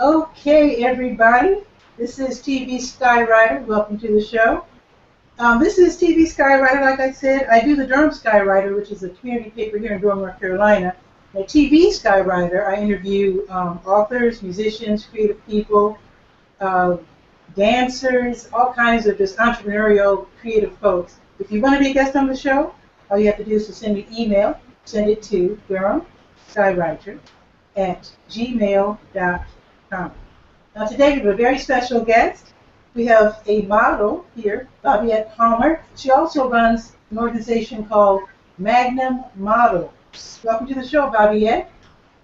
Okay, everybody. This is TV Skywriter. Welcome to the show. This is TV Skywriter. Like I said, I do the Durham Skywriter, which is a community paper here in Durham, North Carolina. At TV Skywriter, I interview authors, musicians, creative people, uh, dancers, all kinds of just entrepreneurial, creative folks. If you want to be a guest on the show, all you have to do is to send me an email. Send it to Durham Skywriter at gmail.com. Now today we have a very special guest. We have a model here, Bobbiette Palmer. She also runs an organization called Mangum Models. Welcome to the show, Bobbiette.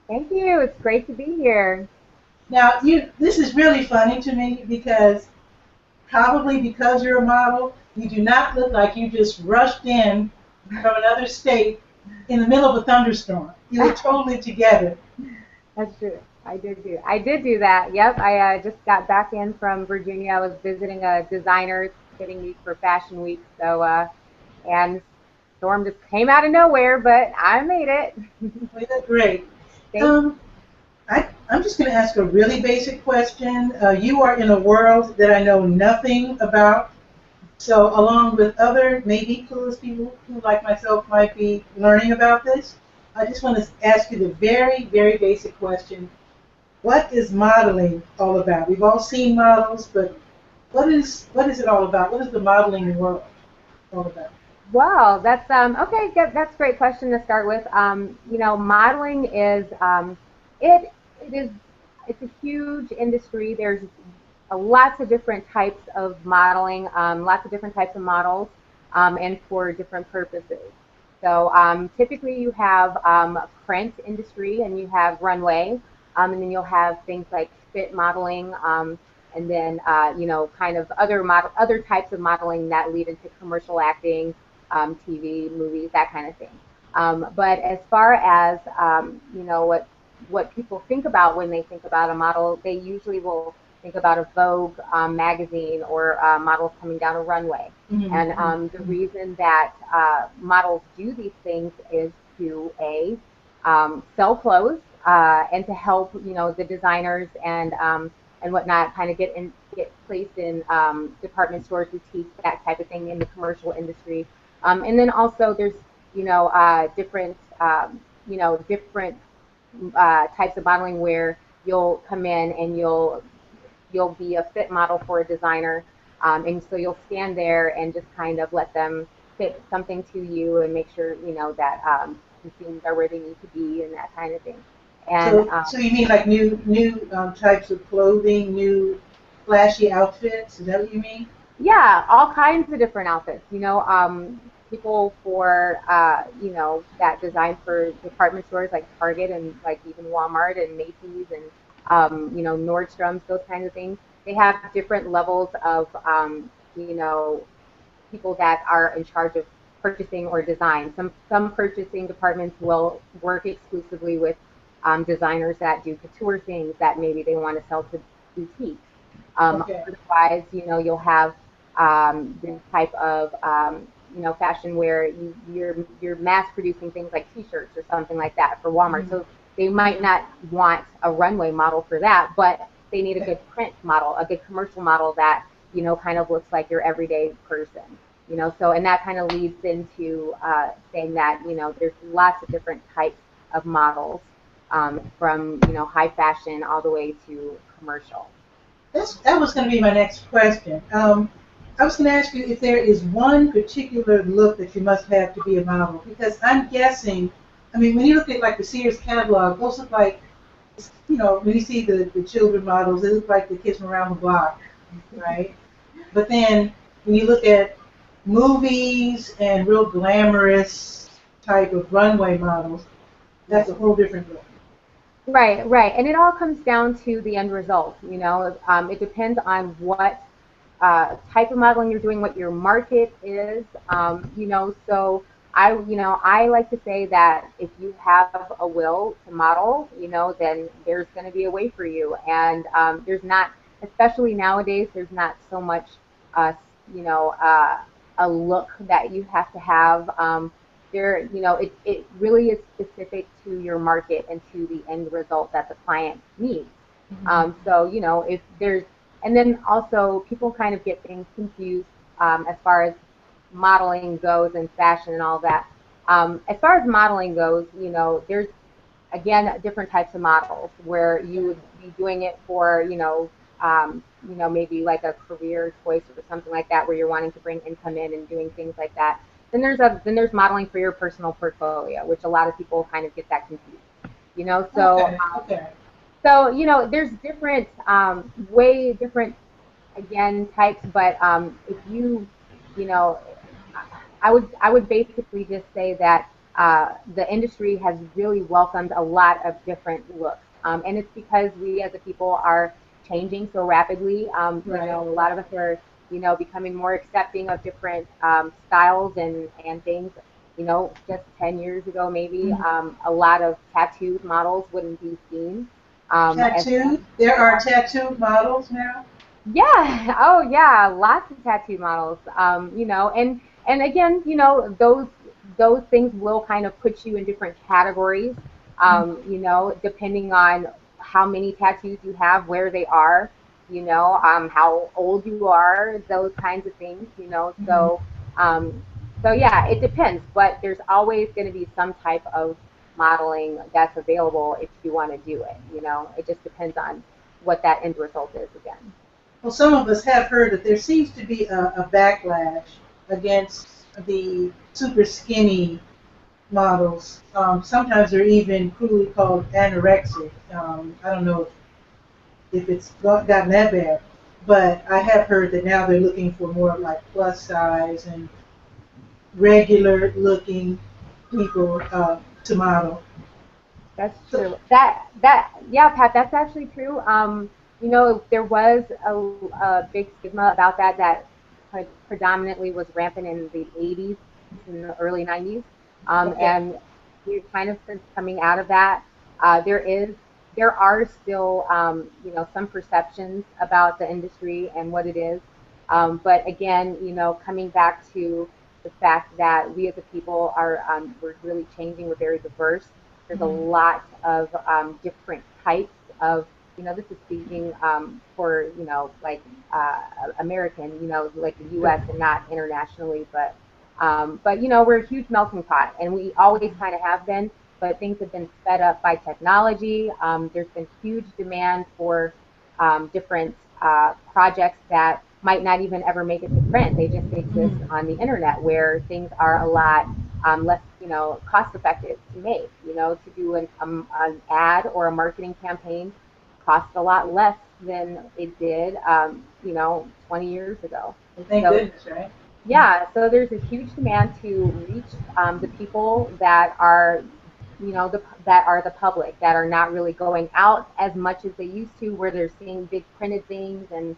Thank you. It's great to be here. Now, this is really funny to me because probably because you're a model, you do not look like you just rushed in from another state in the middle of a thunderstorm. You were totally together. That's true. I did do that. Yep. I just got back in from Virginia. I was visiting a designer getting these for Fashion Week. And storm just came out of nowhere, but I made it. Well, that's great. Thank you. I'm just going to ask a really basic question. You are in a world that I know nothing about. So along with other maybe clueless people who like myself might be learning about this, I just want to ask you the very, very basic question. What is modeling all about? We've all seen models, but what is it all about? What is the modeling world all about? Well, that's okay. That's a great question to start with. Modeling is it's a huge industry. There's lots of different types of modeling, lots of different types of models, and for different purposes. So typically you have print industry and you have runway, and then you'll have things like fit modeling, and then kind of other types of modeling that lead into commercial acting, TV, movies, that kind of thing. But as far as what people think about when they think about a model, they usually will think about a Vogue magazine or models coming down a runway. Mm-hmm. And the reason that models do these things is to sell clothes and to help the designers and whatnot kind of get placed in department stores, boutiques, that type of thing in the commercial industry. And then also there's different different types of modeling where you'll come in and you'll be a fit model for a designer, and so you'll stand there and just kind of let them fit something to you and make sure that things are where they need to be and that kind of thing. And so you mean like new types of clothing, new flashy outfits? Is that what you mean? yeah, all kinds of different outfits. People for that design for department stores like Target and like even Walmart and Macy's and Nordstrom's, those kinds of things. They have different levels of people that are in charge of purchasing or design. Some purchasing departments will work exclusively with designers that do couture things that maybe they want to sell to boutiques. Okay. Otherwise, you'll have this type of fashion where you're mass producing things like T-shirts or something like that for Walmart. Mm-hmm. So they might not want a runway model for that, but they need a good print model, a good commercial model that kind of looks like your everyday person. So and that kind of leads into saying that there's lots of different types of models, from high fashion all the way to commercial. That was going to be my next question. I was going to ask you if there is one particular look that you must have to be a model, because I'm guessing, I mean, when you look at like the Sears catalog, those look like, when you see the children models, they look like the kids from around the block, right? But then when you look at movies and real glamorous type of runway models, that's a whole different look. Right. And it all comes down to the end result. It depends on what type of modeling you're doing, what your market is. So I like to say that if you have a will to model, then there's going to be a way for you. And there's not, especially nowadays, there's not so much, a look that you have to have. It really is specific to your market and to the end result that the client needs. So, you know, if there's, and then also people kind of get things confused as far as modeling goes and fashion and all that. As far as modeling goes, you know, there's again different types of models where you would be doing it for, you know, maybe like a career choice or something like that, where you're wanting to bring income in and doing things like that. Then there's modeling for your personal portfolio, which a lot of people kind of get that confused. You know, so Okay, okay. so, you know, there's different, way different, again, types, but if you, you know, I would basically just say that the industry has really welcomed a lot of different looks, and it's because we as a people are changing so rapidly. You Right. know, a lot of us are, you know, becoming more accepting of different styles and things. You know, just 10 years ago, maybe Mhm. a lot of tattooed models wouldn't be seen. As Tattooed? There are tattooed models now? Yeah. Oh, yeah. Lots of tattoo models. You know, and again, you know, those things will kind of put you in different categories. You know, depending on how many tattoos you have, where they are, you know, how old you are, those kinds of things. You know, Mhm. um, so yeah, it depends. But there's always going to be some type of modeling that's available if you want to do it. You know, it just depends on what that end result is again. Well, some of us have heard that there seems to be a backlash against the super skinny models. Sometimes they're even cruelly called anorexic. I don't know if it's gotten that bad, but I have heard that now they're looking for more like plus size and regular looking people to model. That's So, true. Yeah, Pat, that's actually true. You know, there was a big stigma about that that predominantly was rampant in the 80s and the early 90s. okay. And we're kind of since coming out of that. There is, there are still, you know, some perceptions about the industry and what it is. But again, you know, coming back to the fact that we as a people are, we're really changing. We're very diverse. There's a Mhm. lot of different types of, you know, this is speaking for, you know, like American, you know, like the U.S. and not internationally, but you know, we're a huge melting pot, and we always kind of have been. But things have been sped up by technology. There's been huge demand for different projects that might not even ever make it to print. They just exist Mhm. on the internet, where things are a lot less, you know, cost effective to make. You know, to do an ad or a marketing campaign costs a lot less than it did, you know, 20 years ago. Well, thank So goodness, right? yeah, so there's a huge demand to reach the people that are, you know, that are the public, that are not really going out as much as they used to, where they're seeing big printed things, and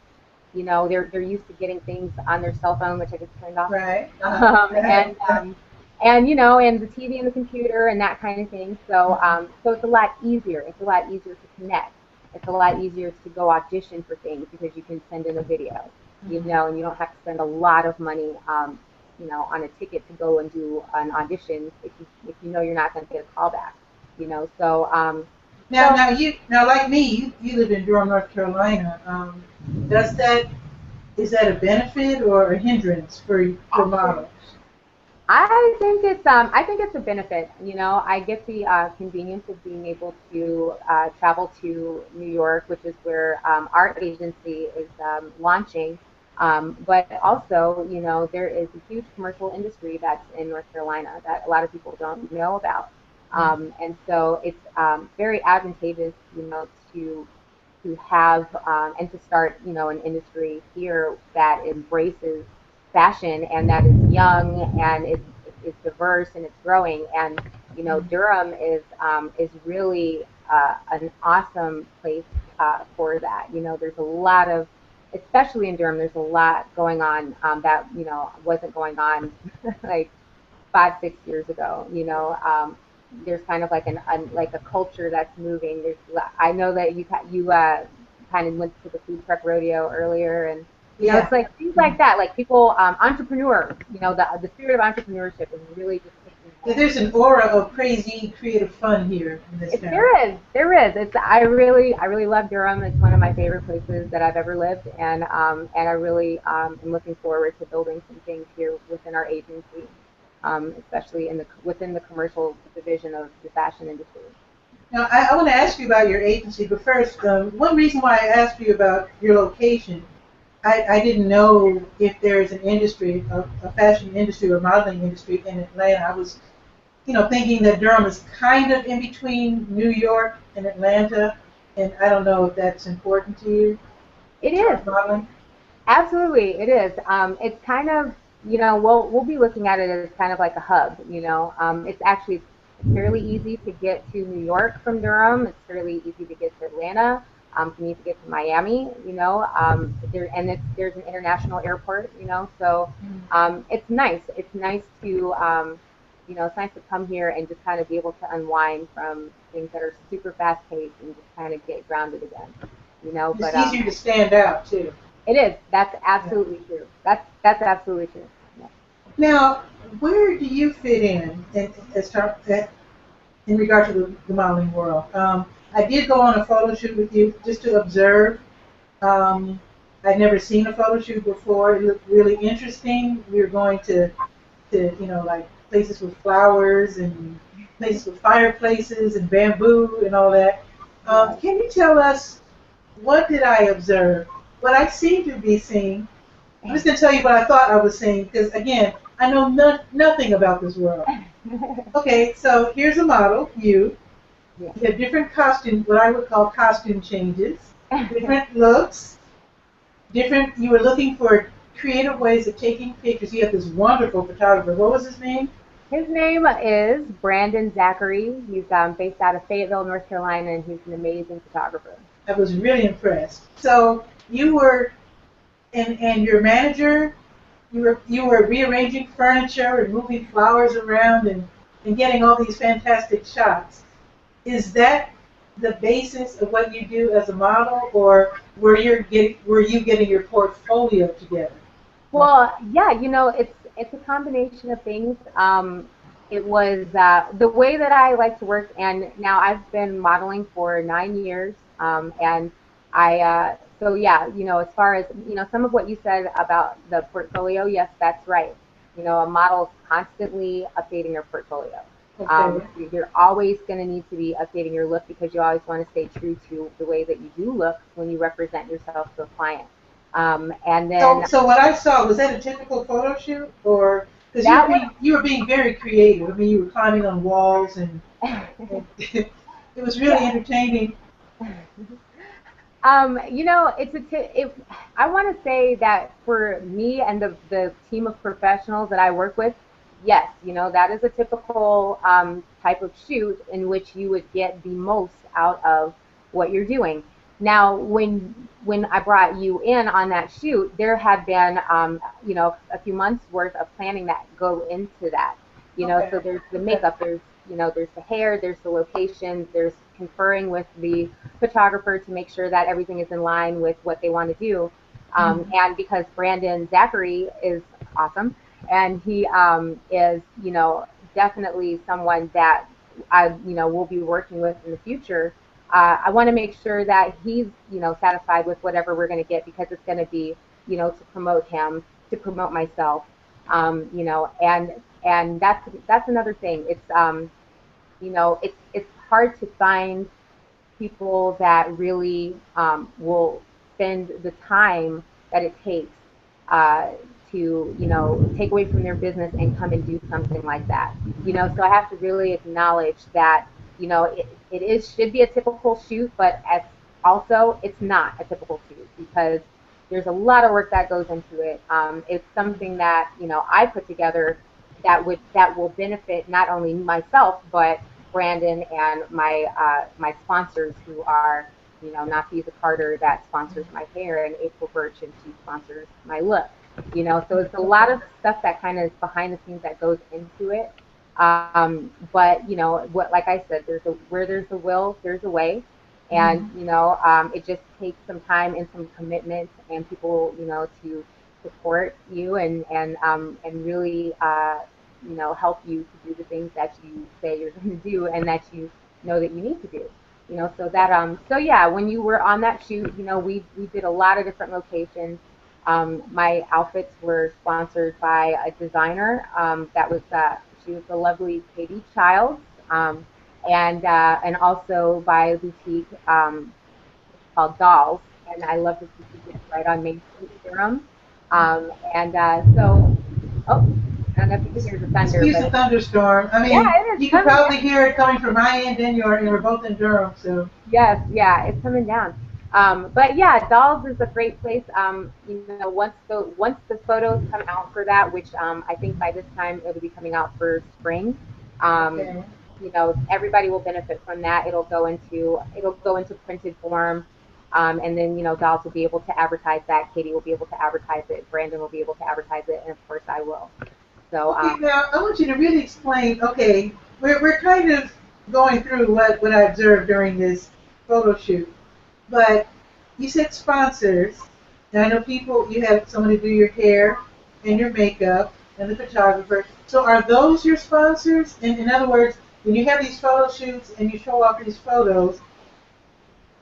you know, they're used to getting things on their cell phone, which I just turned off, Right. um, Right. and um, and you know, and the TV and the computer and that kind of thing. So so it's a lot easier. It's a lot easier to connect. It's a lot easier to go audition for things because you can send in a video, you know, and you don't have to spend a lot of money, you know, on a ticket to go and do an audition if you know you're not going to get a call back, you know. So Now, so now, like me, you live in Durham, North Carolina. Does that is that a benefit or a hindrance for models? I think it's a benefit. You know, I get the convenience of being able to travel to New York, which is where our agency is launching. But also, you know, there is a huge commercial industry that's in North Carolina that a lot of people don't know about. And so it's very advantageous, you know, to have and to start, you know, an industry here that embraces fashion and that is young and is diverse and it's growing. And you know, Durham is really an awesome place for that. You know, there's a lot of, especially in Durham, there's a lot going on that, you know, wasn't going on like 5 6 years ago. You know, there's kind of like like a culture that's moving. There's, I know that you kind of went to the food truck rodeo earlier, and you know, it's Yeah. like things like that. Like people, entrepreneur. You know, the spirit of entrepreneurship is really just taking There's an aura of crazy, creative fun here in this town. There is. It's I really love Durham. It's one of my favorite places that I've ever lived, and I really am looking forward to building some things here within our agency, especially within the commercial division of the fashion industry. Now, I want to ask you about your agency, but first, one reason why I asked you about your location, I didn't know if there's an industry, a fashion industry or modeling industry in Atlanta. I was, thinking that Durham is kind of in between New York and Atlanta, and I don't know if that's important to you It as far is. as modeling. Absolutely, it is. It's kind of, we'll be looking at it as kind of like a hub. It's actually fairly easy to get to New York from Durham. It's fairly easy to get to Atlanta. For me to get to Miami, there's an international airport. So it's nice. It's nice to, it's nice to come here and just kind of be able to unwind from things that are super fast paced and just kind of get grounded again. It's But easier to stand out too. it is. That's Yeah. absolutely true. That's absolutely true. Yeah. Now, where do you fit in regard to the modeling world? I did go on a photo shoot with you just to observe. Um, I'd never seen a photo shoot before. It looked really interesting. We were going to like places with flowers and places with fireplaces and bamboo and all that. Yeah. Can you tell us what did I observe? What I seem to be seeing. I'm just going to tell you what I thought I was seeing because again, I know nothing about this world. Okay, so here's a model, you. Yeah. You have different costume, what I would call costume changes, different looks, you were looking for creative ways of taking pictures. You have this wonderful photographer. What was his name? His name is Brandon Zachary. He's based out of Fayetteville, North Carolina, and he's an amazing photographer. I was really impressed. So you were, and your manager, you were rearranging furniture and moving flowers around and getting all these fantastic shots. Is that the basis of what you do as a model, or were you getting your portfolio together? Well, yeah, it's a combination of things. It was the way that I like to work, and now I've been modeling for 9 years, and so yeah, as far as some of what you said about the portfolio, yes, that's right. A model is constantly updating their portfolio. Okay. You're always going to need to be updating your look because you always want to stay true to the way that you do look when you represent yourself to a client. And So, then so what I saw, was that a typical photo shoot, or because you were that being very creative. I mean, you were climbing on walls, and it was really yeah. entertaining. I want to say that for me and the team of professionals that I work with, yes, that is a typical type of shoot in which you would get the most out of what you're doing. Now, when I brought you in on that shoot, there had been, a few months worth of planning that go into that. Okay. So there's the Okay. makeup, there's the hair, there's the location, there's conferring with the photographer to make sure that everything is in line with what they want to do. Mhm. And because Brandon Zachary is awesome, and he is, definitely someone that will be working with in the future. I want to make sure that he's, satisfied with whatever we're going to get because it's going to be, to promote him, to promote myself, and that's another thing. It's hard to find people that really will spend the time that it takes uh, to take away from their business and come and do something like that. So I have to really acknowledge that it is should be a typical shoot, but as also it's not a typical shoot because there's a lot of work that goes into it. It's something that I put together that will benefit not only myself but Brandon and my sponsors who are Nafisa Carter that sponsors my hair and April Birch and she sponsors my look. So it's a lot Okay. of stuff that kind of is behind the scenes that goes into it. But what like I said, where there's a will, there's a way, and Mhm. it just takes some time and some commitment and people to support you and really help you to do the things that you say you're going to do and that you know that you need to do. So that so yeah, when you were on that shoot, we did a lot of different locations. My outfits were sponsored by a designer that was she was the lovely Katie Childs, and also by a boutique called Dolls, and I love this boutique. It's right on Main Street in Durham, and so oh, I don't know if you can hear the thunder, Excuse but the thunderstorm. I yeah, mean, it is you can coming. probably hear it coming from my end and your, and we're both in Durham, so. Yes, yeah, it's coming down. But yeah, Dolls is a great place. Once the photos come out for that, which I think by this time it'll be coming out for spring. Um, Okay. Everybody will benefit from that. It'll go into printed form, and then Dolls will be able to advertise that. Katie will be able to advertise it. Brandon will be able to advertise it, and of course I will. So Okay, now I want you to really explain, okay, we're kind of going through what I observed during this photo shoot, but you said sponsors. Now I know you have someone to do your hair and your makeup and the photographer. So are those your sponsors? In other words, when you have these photo shoots and you show off these photos,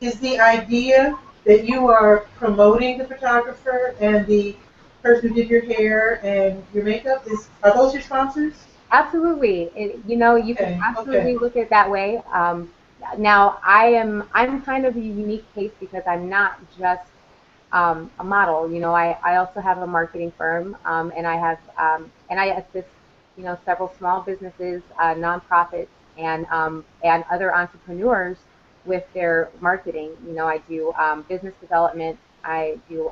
is the idea that you are promoting the photographer and the person who did your hair and your makeup? Are those your sponsors? absolutely. You can Okay, okay. absolutely look at it that way. Now, I'm kind of a unique case because I'm not just a model. I also have a marketing firm, and I assist several small businesses, nonprofits, and other entrepreneurs with their marketing. I do business development. I do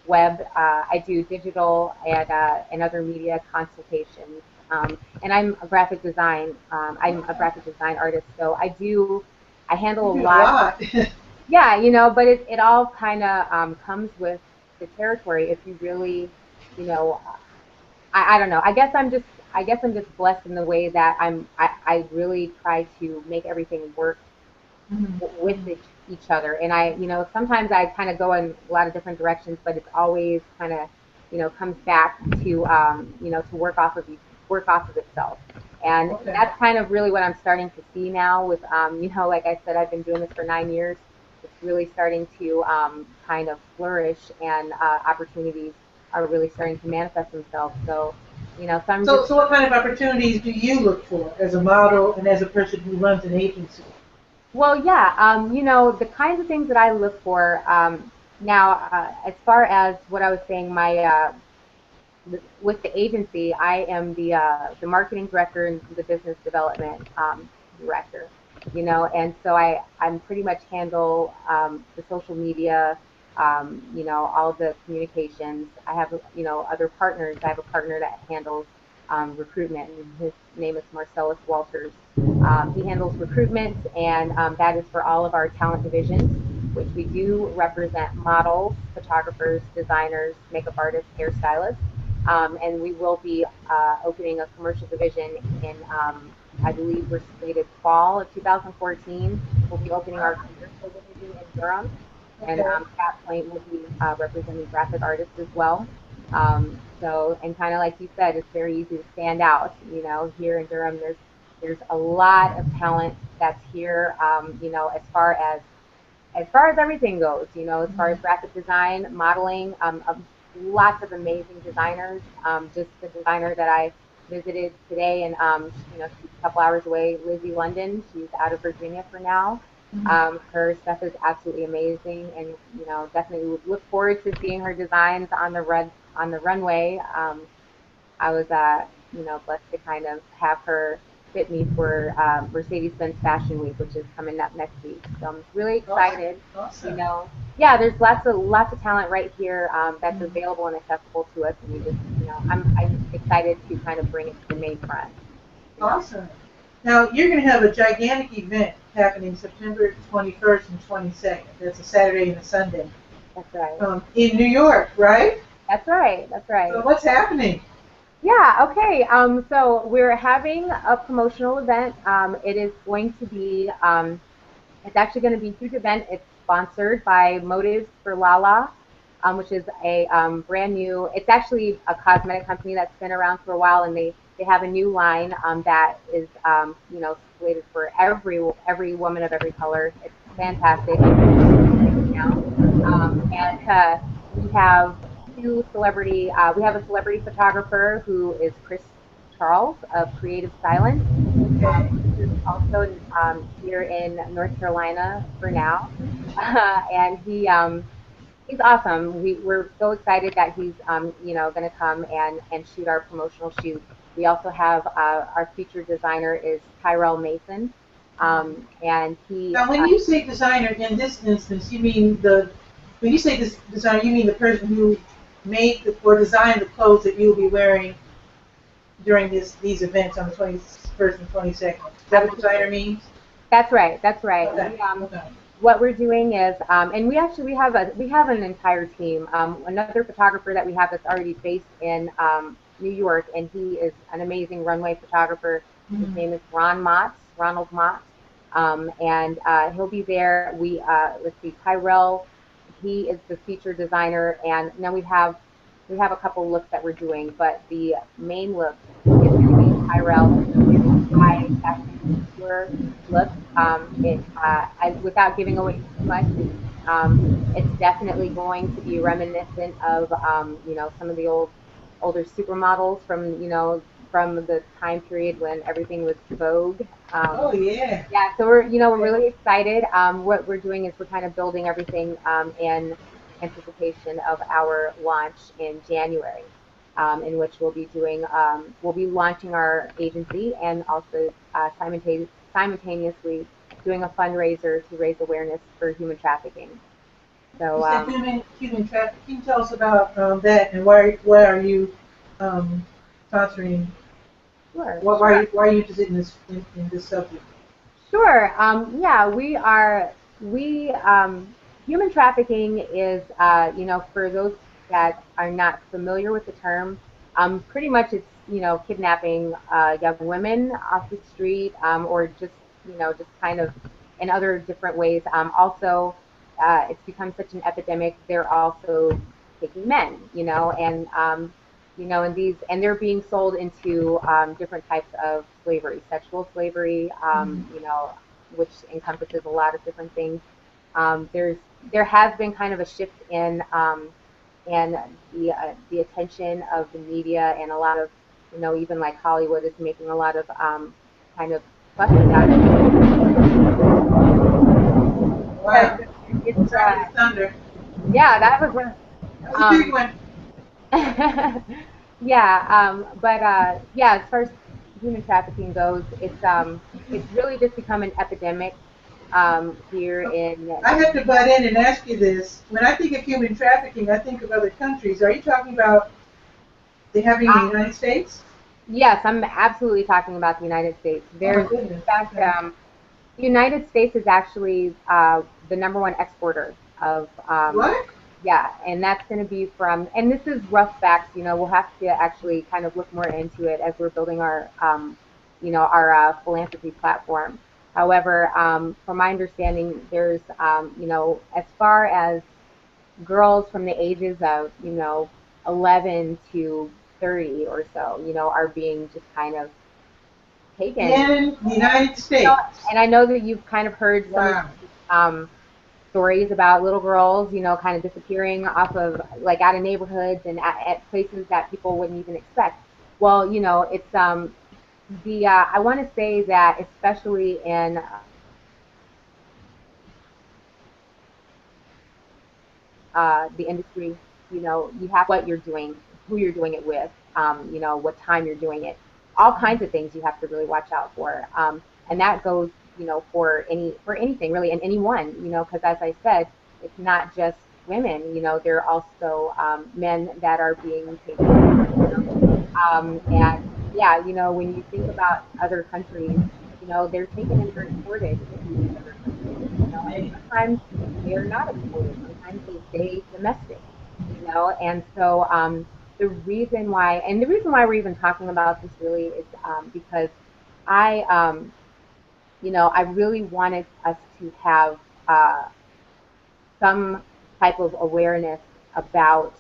web. I do digital and other media consultations. And I'm a graphic design. I'm a graphic design artist, so I You handle a do a lot. lot. Yeah, but it all kind of comes with the territory. If you really, you know, I don't know. I guess I'm just blessed in the way that I really try to make everything work Mhm, with mhm. each other. And sometimes I kind of go in a lot of different directions, but it's always kind of, comes back to work off of itself. And Okay. that's kind of really what I'm starting to see now with, like I said, I've been doing this for 9 years. It's really starting to kind of flourish, and opportunities are really starting to manifest themselves. So I'm just. So what kind of opportunities do you look for as a model and as a person who runs an agency? Well, yeah, the kinds of things that I look for now, as far as what I was saying, with the agency, I am the marketing director and the business development director. And so I'm pretty much handle the social media, all the communications. I have other partners. I have a partner that handles recruitment, and his name is Marcellus Walters. He handles recruitment, and that is for all of our talent divisions, which we do represent models, photographers, designers, makeup artists, hairstylists. And we will be opening a commercial division in, I believe we're slated fall of 2014. We'll be opening our commercial division in Durham, and Okay. at that point we'll be representing graphic artists as well. And kind of like you said, it's very easy to stand out. Here in Durham, there's a lot of talent that's here. As far as everything goes, as far Mhm. as graphic design, modeling, lots of amazing designers. Just the designer that I visited today, and she's a couple hours away, Lizzie London. She's out of Virginia for now. Mhm. Her stuff is absolutely amazing, and definitely would look forward to seeing her designs on the runway. I was blessed to kind of have her fit me for Mercedes-Benz Fashion Week, which is coming up next week. So I'm really Awesome. excited. Awesome. Yeah, there's lots of talent right here that's Mhm. available and accessible to us, and I'm excited to kind of bring it to the main front. You know, Awesome. Now you're going to have a gigantic event happening September 21st and 22nd. That's a Saturday and a Sunday that's right. in New York, right? That's right. That's So right. what's happening? Yeah, okay. So we're having a promotional event. It is going to be It's actually going to be a huge event. It's sponsored by Motives for Lala, which is a brand new. It's actually a cosmetic company that's been around for a while, and they have a new line that is, you know, slated for every woman of every color. It's fantastic. Now. And we have we have a celebrity photographer who is Chris Charles of Creative Silence. He's also here in North Carolina for now, and he's awesome. We're so excited that he's you know, going to come and shoot our promotional shoot. We also have our featured designer is Tyrell Mason, and he. Now, when you say designer in this instance, you mean when you say this designer, you mean the person who made or designed the clothes that you'll be wearing during these events on the 21st and 22nd. Is that what designer means? That's right. That's right. Okay. Okay. What we're doing is, and we have an entire team. Another photographer that we have that's already based in New York, and he is an amazing runway photographer. His name is Ronald Mott, and he'll be there. Let's see, Tyrell, he is the featured designer, and now we have a couple looks that we're doing, but the main look is going to be Tyrell, high fashion couture look. Without giving away too much, it's definitely going to be reminiscent of you know, some of the older supermodels from, you know, from the time period when everything was Vogue. Oh yeah. Yeah, so we're really excited. What we're doing is we're kind of building everything in anticipation of our launch in January, in which we'll be launching our agency and also simultaneously doing a fundraiser to raise awareness for human trafficking. So You said human trafficking. Can you tell us about that and why are you sponsoring? sure. Why are you interested in this subject? Sure. Yeah, human trafficking is, you know, for those that are not familiar with the term, pretty much it's, you know, kidnapping young women off the street, or just, you know, just kind of in other different ways. Also, it's become such an epidemic. They're also taking men, you know, and you know, and they're being sold into different types of slavery, sexual slavery, you know, which encompasses a lot of different things. There has been kind of a shift in the attention of the media, and a lot of, you know, even like Hollywood is making a lot of kind of fuss about it. Wow. It's Thunder. yeah, that was A big one. yeah, but yeah, as far as human trafficking goes, it's really just become an epidemic here in. I have to butt in and ask you this. When I think of human trafficking, I think of other countries. Are you talking about they happening in the United States? Yes, I'm absolutely talking about the United States. Oh my There's, in goodness. fact, Okay. the United States is actually the number one exporter of, What? yeah, and that's going to be from, and this is rough facts, you know, we'll have to actually kind of look more into it as we're building our, you know, our philanthropy platform. However, from my understanding, there's, you know, as far as girls from the ages of, you know, 11 to 30 or so, you know, are being just kind of taken. In the United You know, States. and I know that you've kind of heard some of Wow. stories about little girls, you know, kind of disappearing off of, like, out of neighborhoods and at places that people wouldn't even expect. Well, you know, it's I want to say that especially in the industry, you know, you have what you're doing, who you're doing it with, you know, what time you're doing it, all kinds of things you have to really watch out for, and that goes, you know, for anything really, and anyone, you know, because as I said, it's not just women, you know, there are also men that are being taken, you know, and yeah, you know, when you think about other countries, you know, they're taken and they're exported to these other countries, you know, and sometimes they're not exported. Sometimes they stay domestic, you know. And so the reason why we're even talking about this really is because I, you know, I really wanted us to have some type of awareness about.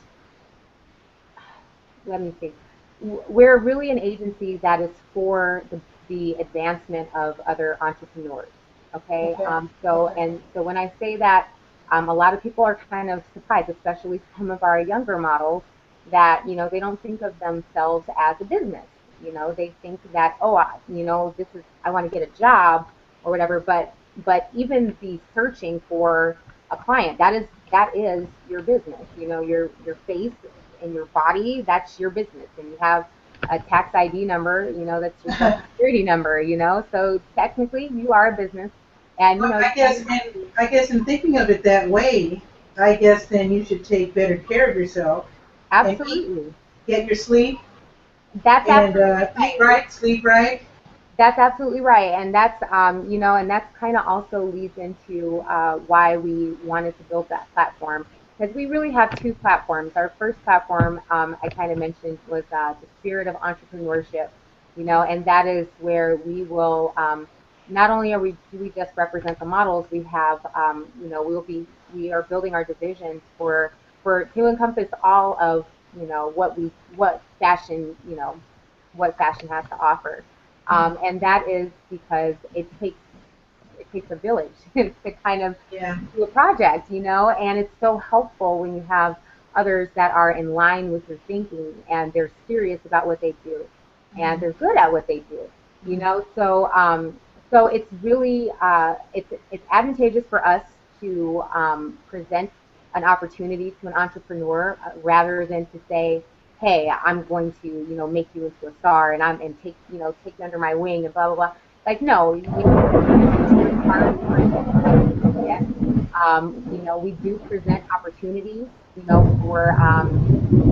Let me think. we're really an agency that is for the advancement of other entrepreneurs. Okay. Okay. Okay. So when I say that, a lot of people are kind of surprised, especially some of our younger models, that they don't think of themselves as a business. They think that, oh, this is, I want to get a job or whatever. But even the searching for a client, that is your business. Your face and your body, that's your business, and you have a tax ID number, that's your social security number, so technically you are a business, and Well, you kind of have to. I guess in thinking of it that way, I guess then you should take better care of yourself and eat, Absolutely. get your sleep, That's and absolutely eat right. right, sleep right. That's absolutely right, and that's kind of also leads into why we wanted to build that platform, because we really have two platforms. Our first platform, I kind of mentioned, was the spirit of entrepreneurship, and that is where we will, not only do we just represent the models, we have, we are building our divisions for to encompass all of what fashion, what fashion has to offer. And that is because it takes a village to kind of Yeah. do a project, and it's so helpful when you have others that are in line with your thinking, and they're serious about what they do, and they're good at what they do, so it's really it's advantageous for us to present an opportunity to an entrepreneur, rather than to say, hey, I'm going to, make you into a star, and take you under my wing and blah blah blah. Like, no, yeah. We do present opportunities, for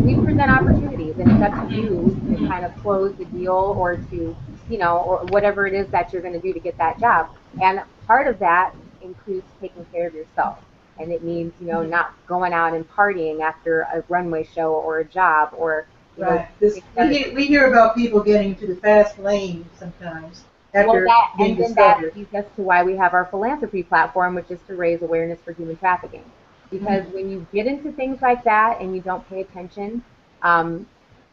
we present opportunities, and it's up to you to kind of close the deal, or to, or whatever it is that you're going to do to get that job. And part of that includes taking care of yourself. And it means, not going out and partying after a runway show or a job, or, Right. This things that are. we hear about people getting into the fast lane sometimes Well, after being and then that discovered. leads us to why we have our philanthropy platform, which is to raise awareness for human trafficking. Because when you get into things like that and you don't pay attention, um,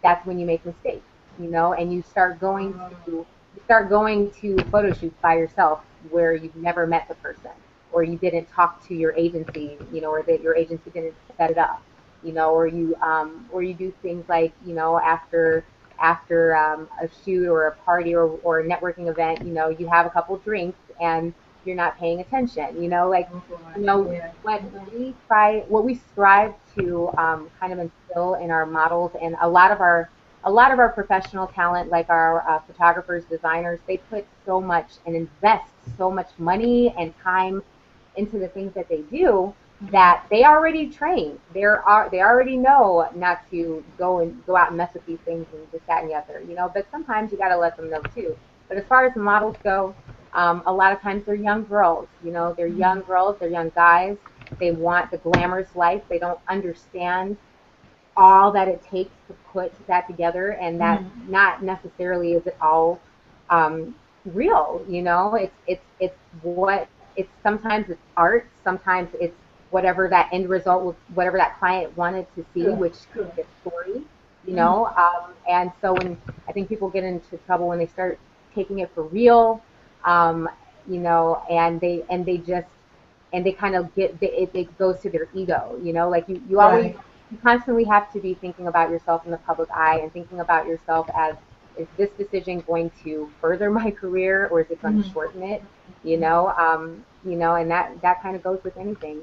that's when you make mistakes, and you start going to photo shoots by yourself where you've never met the person, or you didn't talk to your agency, or that your agency didn't set it up, or you do things like, after a shoot or a party, or a networking event, you have a couple drinks and you're not paying attention, like, Oh, boy. you know, Yeah. what we strive to kind of instill in our models, and a lot of our professional talent, like our photographers, designers, they put so much and invest so much money and time into the things that they do, that they already train. They already know not to go out and mess with these things and this, that, and the other. But sometimes you got to let them know too. But as far as the models go, a lot of times they're young girls. They're young girls. They're young guys. They want the glamorous life. They don't understand all that it takes to put that together, and that not necessarily is it all um, real. It's what it's sometimes it's art, sometimes it's whatever that end result was, whatever that client wanted to see, Sure. which Sure. could be a story. And so when I think people get into trouble when they start taking it for real, um, and they kind of it goes to their ego, like you always, Right. you constantly have to be thinking about yourself in the public eye, and thinking about yourself as, is this decision going to further my career, or is it going to shorten it? And that kind of goes with anything,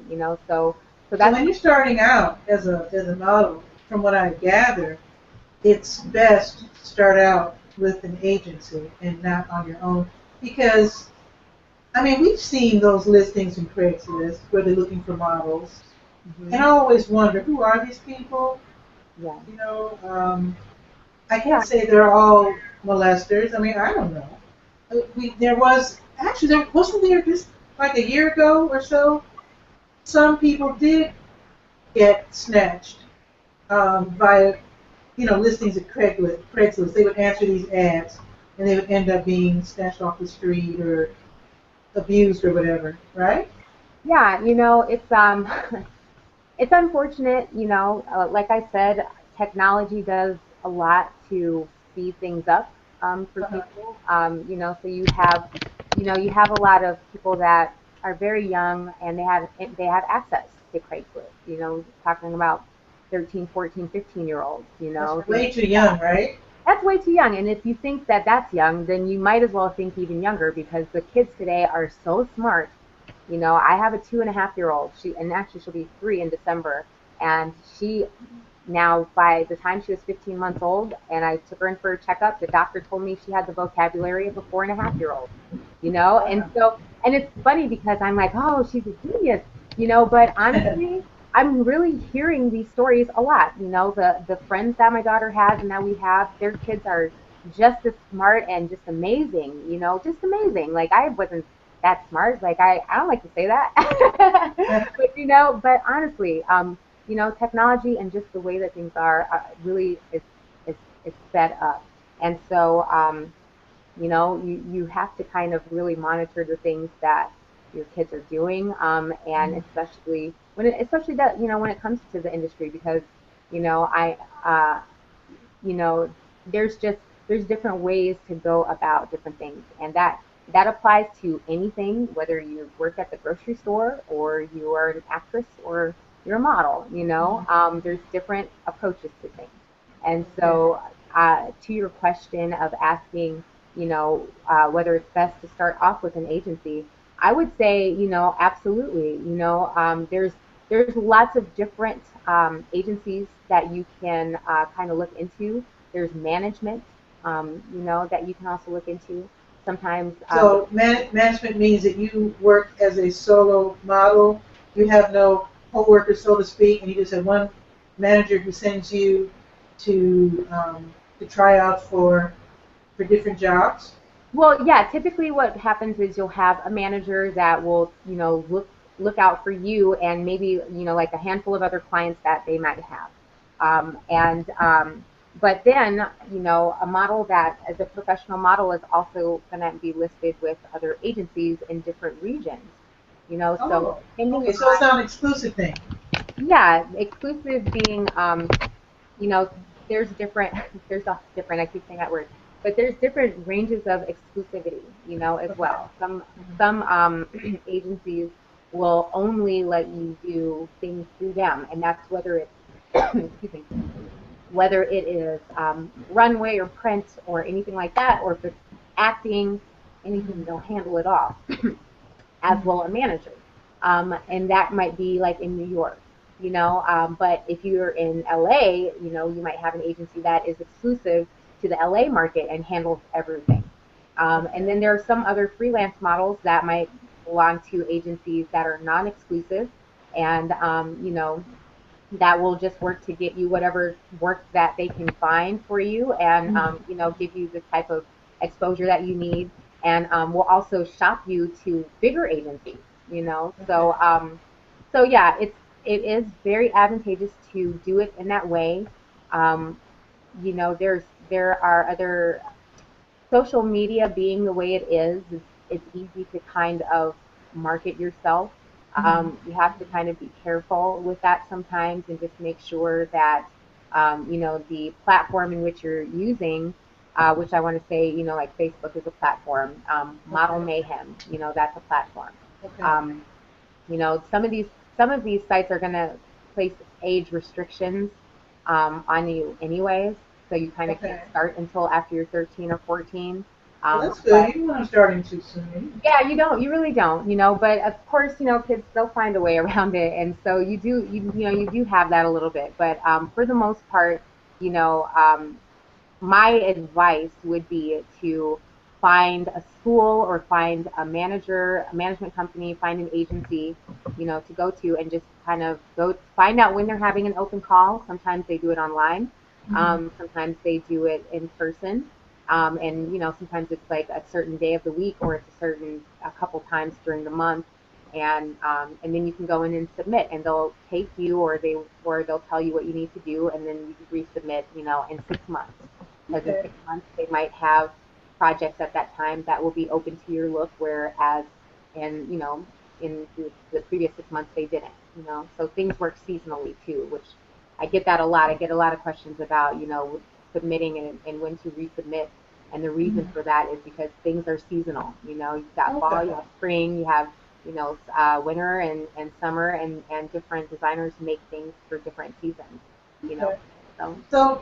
so So that's. when you're starting out as a model, from what I gather, it's best to start out with an agency and not on your own, because I mean we've seen those listings in Craigslist where they're looking for models, and Mhm. I always wonder who are these people. Yeah. You know, I Yeah. can't say they're all molesters. I mean, I don't know. There was actually there wasn't there just like a year ago or so. Some people did get snatched by listings at Craigslist. Craigslist. They would answer these ads, and they would end up being snatched off the street or abused or whatever. Right? Yeah, it's unfortunate, like I said, technology does a lot to speed things up for people. So you have a lot of people that are very young and they have access to Craigslist. Talking about 13, 14, 15-year-olds. That's way too young, right? That's way too young. And if you think that that's young, then you might as well think even younger because the kids today are so smart. I have a 2.5-year-old. And actually she'll be 3 in December. And she now, by the time she was 15 months old, and I took her in for a checkup, the doctor told me she had the vocabulary of a 4.5-year-old. And it's funny because I'm like, oh, she's a genius. But honestly, I'm really hearing these stories a lot. The friends that my daughter has and that we have, their kids are just as smart and just amazing. Just amazing. Like I wasn't that smart. Like I don't like to say that, but honestly, technology and just the way that things are really is set up. And so, you have to kind of really monitor the things that your kids are doing, and especially especially that, when it comes to the industry, because, I, you know, there's different ways to go about different things, and that applies to anything, whether you work at the grocery store or you are an actress or you're a model. There's different approaches to things, and so to your question of asking, whether it's best to start off with an agency, I would say, absolutely. There's lots of different agencies that you can kind of look into. There's management, that you can also look into. Sometimes. So management means that you work as a solo model. You have no co-workers, so to speak, and you just have one manager who sends you to try out for different jobs. Well, yeah, typically what happens is you'll have a manager that will, look out for you and maybe, like a handful of other clients that they might have. And But then, a model that as a professional model is also going to be listed with other agencies in different regions. So depending Okay, so it's not an exclusive thing. yeah, exclusive being, you know, there's different, I keep saying that word, but there's different ranges of exclusivity, as Okay. well. Some agencies will only let you do things through them, and that's whether it's, excuse me, whether it is runway or print or anything like that, or if it's acting, anything, they'll handle it all, as well a manager. And that might be like in New York, but if you're in LA, you might have an agency that is exclusive to the LA market and handles everything. And then there are some other freelance models that might belong to agencies that are non-exclusive, and that will just work to get you whatever work that they can find for you, and give you the type of exposure that you need, and will also shop you to bigger agencies. So yeah, it is very advantageous to do it in that way. Um, there are other, social media being the way it is, it's easy to kind of market yourself. You have to kind of be careful with that sometimes and just make sure that, the platform in which you're using, which I want to say, like Facebook is a platform, Model Mayhem, that's a platform. Okay. Some of these sites are going to place age restrictions on you anyways, so you kind of can't start until after you're 13 or 14. Well, that's good. But You don't want to starting too soon. yeah, you really don't, but of course, kids, they'll find a way around it, and so you do have that a little bit, but for the most part, you know, um, my advice would be to find a school or find a manager, a management company, find an agency, to go to, and just kind of go find out when they're having an open call. Sometimes they do it online. Sometimes they do it in person. And sometimes it's like a certain day of the week, or it's a couple times during the month, and then you can go in and submit, and they'll take you, or they'll tell you what you need to do, and then you resubmit, in 6 months. Because in Okay. 6 months they might have projects at that time that will be open to your look, whereas in the previous 6 months they didn't. So things work seasonally too, which I get that a lot. I get a lot of questions about, submitting and when to resubmit. And the reason for that is because things are seasonal. You know, you've got fall, you have spring, you have, you know, winter and summer, and different designers make things for different seasons, you know. So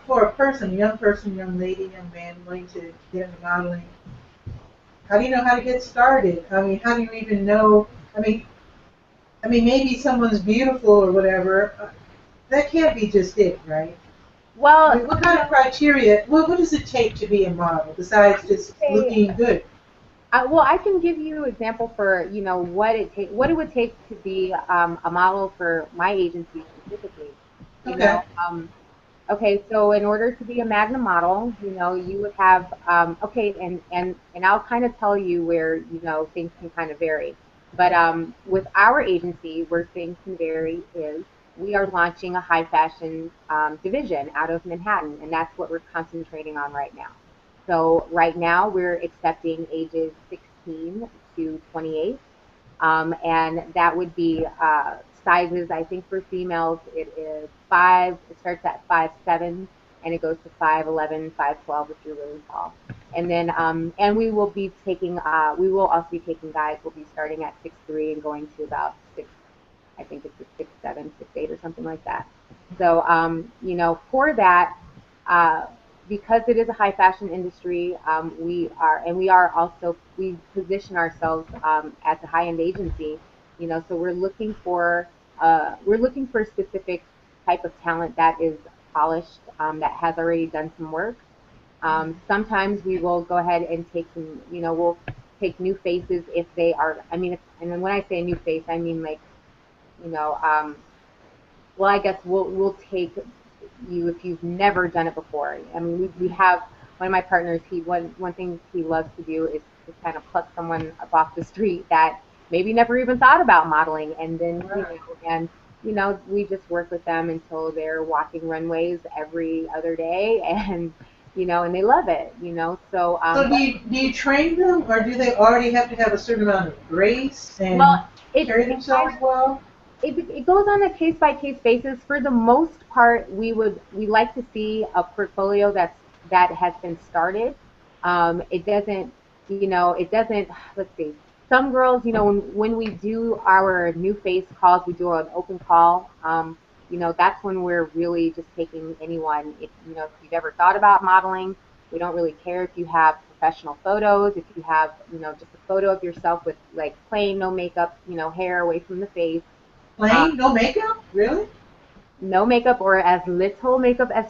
for a person, young person, young lady, young man wanting to get into modeling, how do you know how to get started? I mean, how do you even know? I mean, maybe someone's beautiful or whatever. That can't be just it, right? Well, I mean, what kind of criteria? What does it take to be a model besides just looking good? Well, I can give you an example for, you know, what it would take to be a model for my agency specifically. You know, okay, so in order to be a Magna model, you know, you would have okay, and I'll kind of tell you where, you know, things can kind of vary. But with our agency, where things can vary is we are launching a high fashion division out of Manhattan, and that's what we're concentrating on right now. So right now we're accepting ages 16 to 28, and that would be sizes. I think for females it is 5. It starts at 5'7", and it goes to 5'11", 5'12" if you're really tall. And then and we will be taking we will also be taking guys. We'll be starting at 6'3" and going to about 6. I think it's a 6'7", 6'8", or something like that. So you know, for that. Because it is a high fashion industry, we are also, we position ourselves as a high end agency, you know, so we're looking for a specific type of talent that is polished, that has already done some work. Sometimes we will go ahead and take some, you know, we'll take new faces if they are, I mean, and then when I say new face, I mean like, you know, well, I guess we'll take you if you've never done it before. I mean, we have one of my partners. One thing he loves to do is to kind of pluck someone up off the street that maybe never even thought about modeling, and then you know, we just work with them until they're walking runways every other day, and you know, and they love it. You know, so so do you train them, or do they already have to have a certain amount of grace and carry themselves well? It goes on a case by case basis. For the most part, we like to see a portfolio that has been started. It doesn't, you know, it doesn't. Let's see. Some girls, you know, when we do our new face calls, we do an open call. You know, that's when we're really just taking anyone. If you know, if you've ever thought about modeling, we don't really care if you have professional photos. If you have, you know, just a photo of yourself with like plain, no makeup, you know, hair away from the face. Plain, no makeup? Really? No makeup, or as little makeup as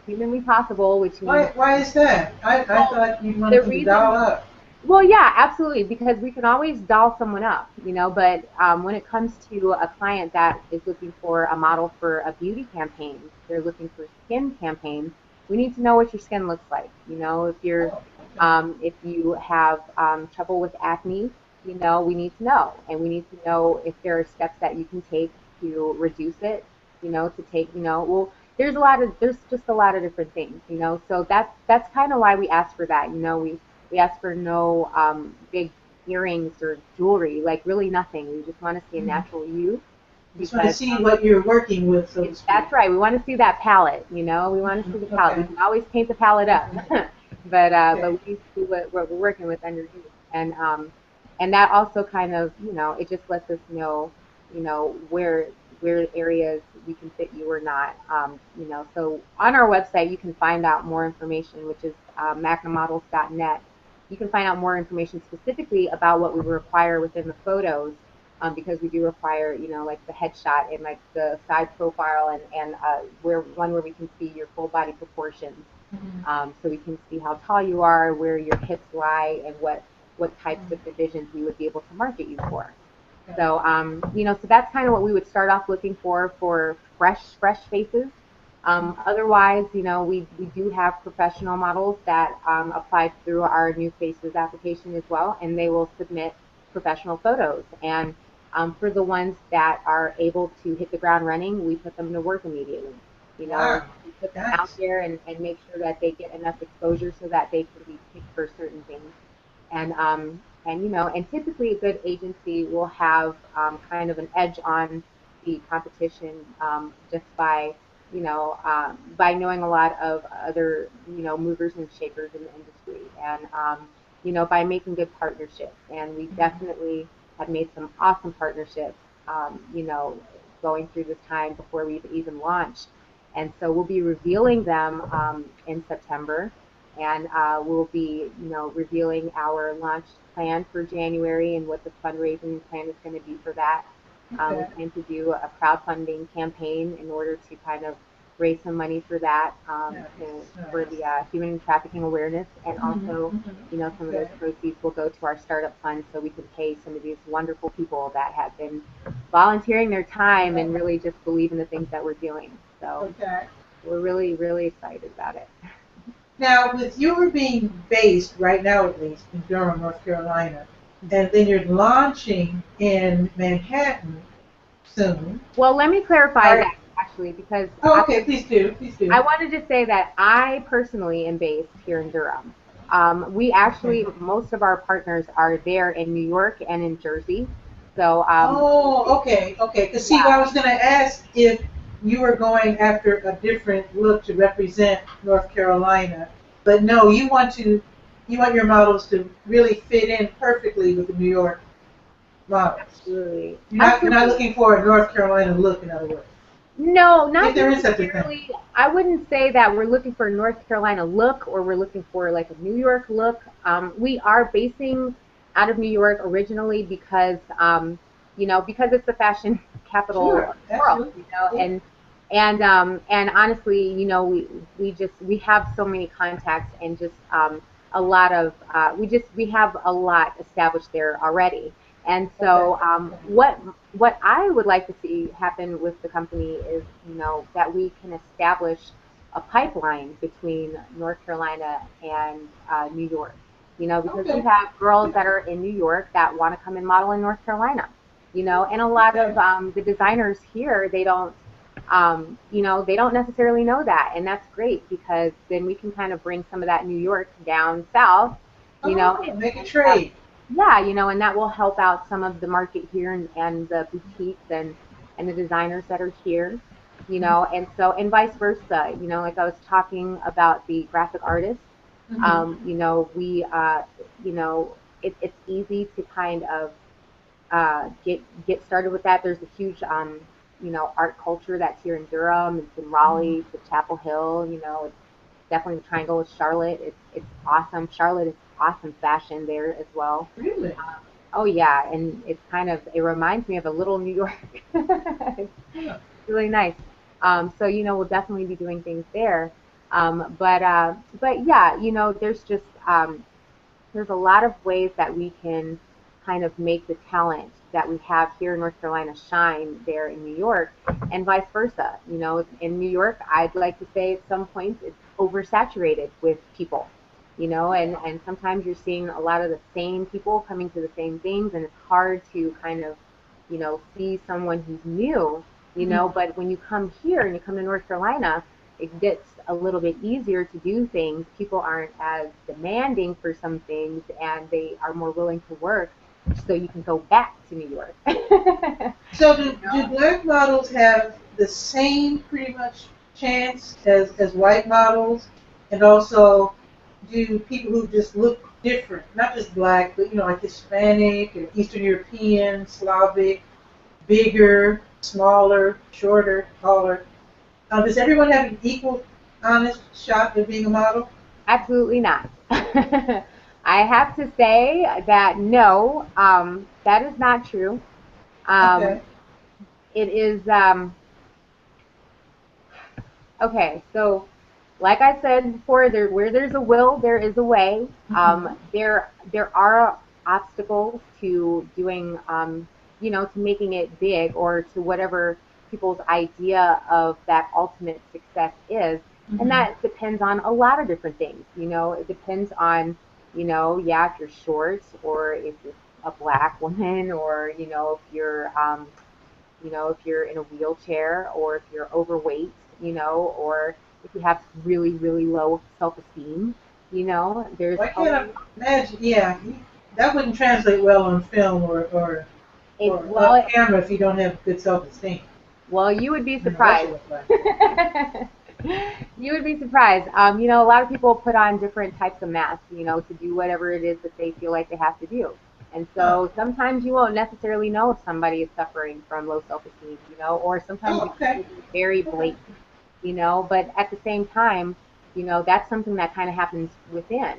humanly possible, which means. Why is that? I thought you wanted to doll up. Well, yeah, absolutely, because we can always doll someone up, you know, but when it comes to a client that is looking for a model for a beauty campaign, they're looking for skin campaigns, we need to know what your skin looks like. You know, if you have trouble with acne, you know, we need to know, and we need to know if there are steps that you can take to reduce it, you know, to take, you know, well, there's just a lot of different things, you know, so that's kind of why we ask for that, you know, we ask for no big earrings or jewelry, like really nothing. We just want to see a natural you. We just want to see what you're working with, so to speak. That's right. We want to see that palette, you know. We want to see the palette. We can always paint the palette up, but we need to see what we're working with underneath. And that also kind of, you know, it just lets us know, you know, where areas we can fit you or not. You know, so on our website you can find out more information, which is magnamodels.net. You can find out more information specifically about what we require within the photos, because we do require, you know, like the headshot and like the side profile and where we can see your full body proportions, so we can see how tall you are, where your hips lie, and what types of divisions we would be able to market you for. So you know, so that's kind of what we would start off looking for fresh faces. Otherwise, you know, we do have professional models that apply through our New Faces application as well, and they will submit professional photos. And for the ones that are able to hit the ground running, we put them to work immediately. You know, we put them out there and make sure that they get enough exposure so that they can be picked for certain things. And you know, and typically a good agency will have kind of an edge on the competition, just by by knowing a lot of other, movers and shakers in the industry, and by making good partnerships. And we definitely have made some awesome partnerships, going through this time before we've even launched. And so we'll be revealing them in September, and we'll be, revealing our launch plan for January and what the fundraising plan is going to be for that. We plan to do a crowdfunding campaign in order to kind of raise some money for that, for the human trafficking awareness, and also, some of those proceeds will go to our startup fund so we can pay some of these wonderful people that have been volunteering their time and really just believe in the things that we're doing. So we're really, really excited about it. Now, with you being based right now, at least in Durham, North Carolina, and then you're launching in Manhattan soon. Well, let me clarify that, actually, because please do. I wanted to say that I personally am based here in Durham. We actually, most of our partners are there in New York and in Jersey. So. Okay. Because see, I was going to ask if you were going after a different look to represent North Carolina, but no, you want your models to really fit in perfectly with the New York models. Absolutely. You're not looking for a North Carolina look, in other words. No, not if there is such a thing. I wouldn't say that we're looking for a North Carolina look or we're looking for like a New York look. We are basing out of New York originally because, because it's the fashion capital of the world, and honestly, we have so many contacts and just a lot of we have a lot established there already. And so what I would like to see happen with the company is, that we can establish a pipeline between North Carolina and New York, because we have girls that are in New York that want to come and model in North Carolina, and a lot of the designers here, they don't necessarily know that. And that's great because then we can kind of bring some of that New York down south, and make a trade. Yeah, and that will help out some of the market here and the boutiques and the designers that are here, and so, and vice versa, like I was talking about the graphic artists, we, it's easy to kind of get started with that. There's a huge, art culture that's here in Durham. It's in Raleigh, it's Chapel Hill, it's definitely the Triangle with Charlotte. It's awesome. Charlotte is awesome fashion there as well. Really? Oh yeah, and it reminds me of a little New York. It's really nice. So we'll definitely be doing things there. But yeah, there's just there's a lot of ways that we can kind of make the talent that we have here in North Carolina shine there in New York, and vice versa. In New York, I'd like to say at some points it's oversaturated with people, and sometimes you're seeing a lot of the same people coming to the same things, and it's hard to kind of, see someone who's new, but when you come here and you come to North Carolina, it gets a little bit easier to do things. People aren't as demanding for some things, and they are more willing to work, so you can go back to New York. So do black models have the same pretty much chance as white models? And also, do people who just look different, not just black, but like Hispanic or Eastern European, Slavic, bigger, smaller, shorter, taller, does everyone have an equal, honest shot at being a model? Absolutely not. I have to say that no, that is not true. It is, okay, so like I said before, where there's a will, there is a way. There are obstacles to doing, to making it big, or to whatever people's idea of that ultimate success is. And that depends on a lot of different things. It depends on, if you're short, or if you're a black woman, or, if you're, if you're in a wheelchair, or if you're overweight, or if you have really, really low self-esteem, there's. I can't imagine. Yeah, that wouldn't translate well on film or camera if you don't have good self-esteem. Well, you would be I know what she surprised. looked like. You would be surprised. A lot of people put on different types of masks, to do whatever it is that they feel like they have to do. And Huh. so sometimes you won't necessarily know if somebody is suffering from low self-esteem, or sometimes Oh, it okay. can be very Okay. blatant, but at the same time, that's something that kind of happens within,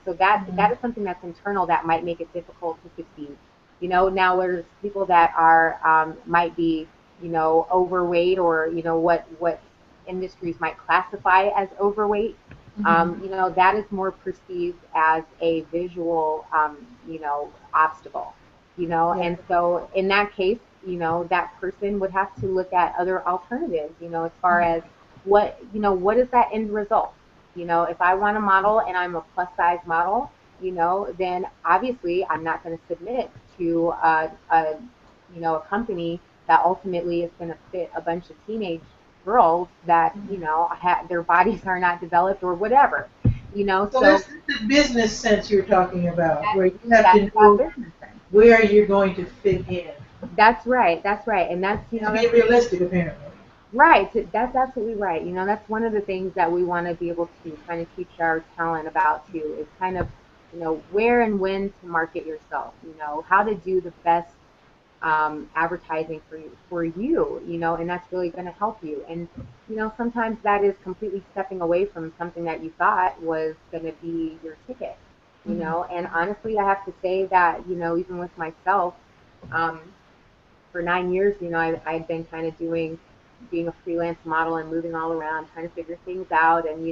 so that Mhm. is something that's internal that might make it difficult to succeed. Now there's people that are might be, overweight, or what industries might classify as overweight. Mhm. That is more perceived as a visual, obstacle, Yeah. and so in that case, that person would have to look at other alternatives, as far Mhm. as what is that end result? If I want a model and I'm a plus size model, then obviously I'm not going to submit to a company that ultimately is going to fit a bunch of teenage girls that, Mhm. their bodies are not developed or whatever, So so that's the business sense you're talking about, that, where you have that's to about know business sense. where you're going to fit in That's right. That's right. And that's, and to be that's realistic, apparently. right. That's absolutely right. That's one of the things that we want to be able to kind of teach our talent about too, is kind of, where and when to market yourself, how to do the best advertising for you, and that's really going to help you. And, sometimes that is completely stepping away from something that you thought was going to be your ticket, Mhm. and honestly, I have to say that, even with myself, um, for 9 years, I'd been kind of being a freelance model and moving all around, trying to figure things out, and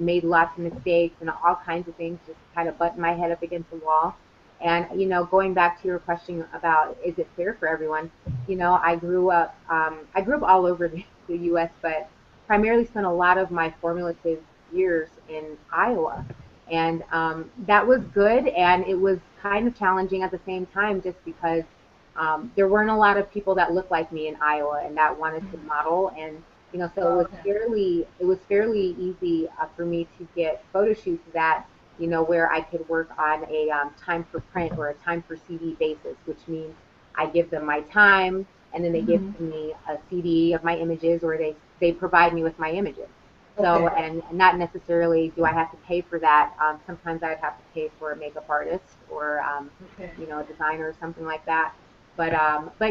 made lots of mistakes and all kinds of things, just kind of butting my head up against the wall. And going back to your question about is it fair for everyone, I grew up all over the U.S., but primarily spent a lot of my formative years in Iowa. And that was good, and it was kind of challenging at the same time, just because there weren't a lot of people that looked like me in Iowa and that wanted to Mhm. model. And so Oh, okay. it was fairly easy for me to get photo shoots that, where I could work on a time for print or a time for CD basis, which means I give them my time, and then they give Mhm. me a CD of my images, or they provide me with my images. So, Okay. and not necessarily do I have to pay for that. Sometimes I'd have to pay for a makeup artist, or Okay. a designer or something like that. But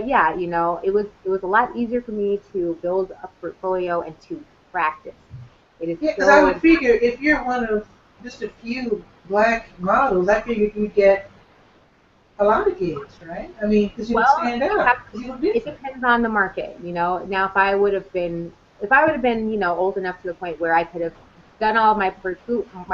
yeah, it was a lot easier for me to build a portfolio and to practice. It is Yeah, because I so would figure if you're one of just a few black models, I figured you'd get a lot of gigs, right? I mean, because you would well. stand You have out. You look It different. depends on the market. Now if I would have been old enough to the point where I could have done all my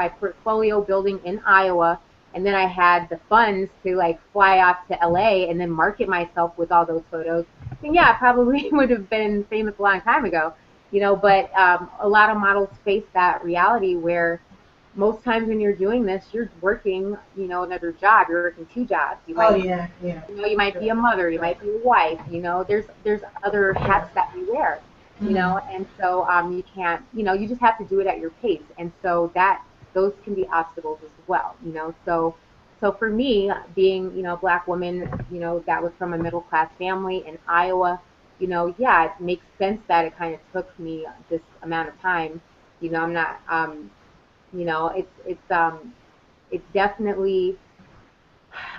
portfolio building in Iowa, and then I had the funds to like fly off to LA and then market myself with all those photos, then yeah, I probably would have been famous a long time ago. But a lot of models face that reality where most times when you're doing this, you're working, another job. You're working two jobs. You Oh might yeah, yeah. you might Sure, be a mother, you sure, might be a wife, there's other sure. hats that we wear, Hmm. and so you can't, you just have to do it at your pace. And so that those can be obstacles as well, so for me, being, a black woman, that was from a middle class family in Iowa, yeah, it makes sense that it kind of took me this amount of time. I'm not, it's definitely,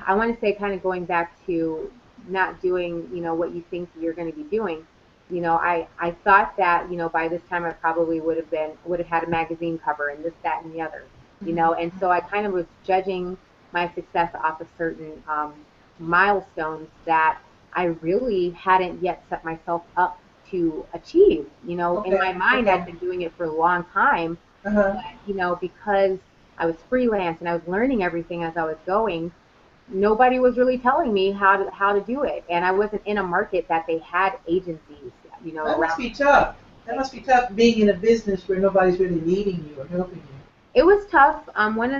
I want to say, kind of going back to not doing, what you think you're going to be doing. I thought that, by this time I probably would have had a magazine cover and this, that, and the other, and so I kind of was judging my success off of certain milestones that I really hadn't yet set myself up to achieve. In my Okay, mind, I'd okay. been doing it for a long time, Uh-huh. because I was freelance and I was learning everything as I was going, nobody was really telling me how to do it, and I wasn't in a market that they had agencies, That must around be the tough. That country. must be tough being in a business where nobody's really leading you or helping you. It was tough. One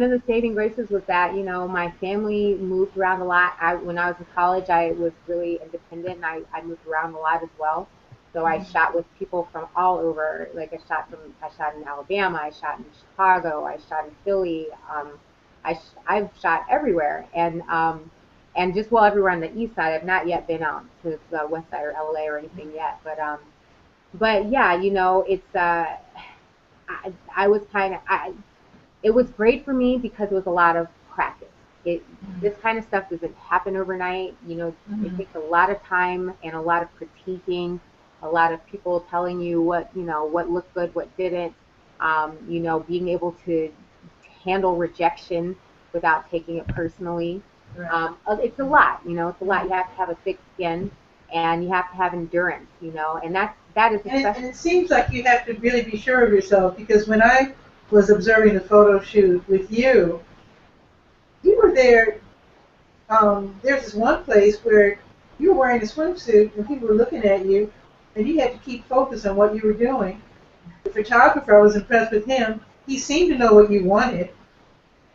of the saving graces was that, my family moved around a lot. When I was in college, I was really independent, and I moved around a lot as well. So I Hmm. shot with people from all over. Like I shot in Alabama, I shot in Chicago, I shot in Philly. I've shot everywhere, and just while everywhere on the east side. I've not yet been out to the west side or LA or anything yet, but yeah, you know, it's I was kind of it was great for me because it was a lot of practice. It This kind of stuff doesn't happen overnight. You know, it Mm-hmm. takes a lot of time and a lot of critiquing, a lot of people telling you what, you know, what looked good, what didn't. You know, being able to handle rejection without taking it personally. Right. It's a lot. You know, it's a lot. You have to have a thick skin and you have to have endurance. You know, and that is And especially. it seems like you have to really be sure of yourself because when I was observing the photo shoot with you, you were there. There's this one place where you were wearing a swimsuit and people were looking at you, and you had to keep focus on what you were doing. The photographer, I was impressed with him. He seemed to know what you wanted,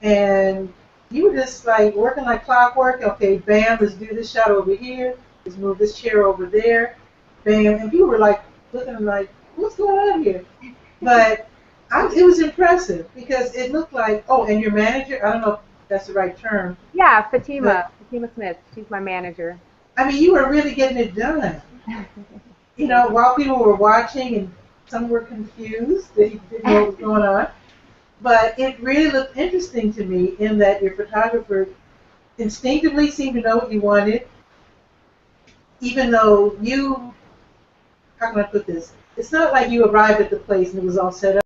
and you were just like working like clockwork. Okay, bam, let's do this shot over here. Let's move this chair over there. Bam, and people were like looking like, what's going on here? But it was impressive because it looked like, oh, and your manager, I don't know if that's the right term, Yeah, but Fatima Smith. She's my manager. I mean, you were really getting it done. You Thank know, while people were watching and some were confused, they didn't know what was going on. But it really looked interesting to me in that your photographer instinctively seemed to know what you wanted, even though you, how can I put this? It's not like you arrived at the place and it was all set up.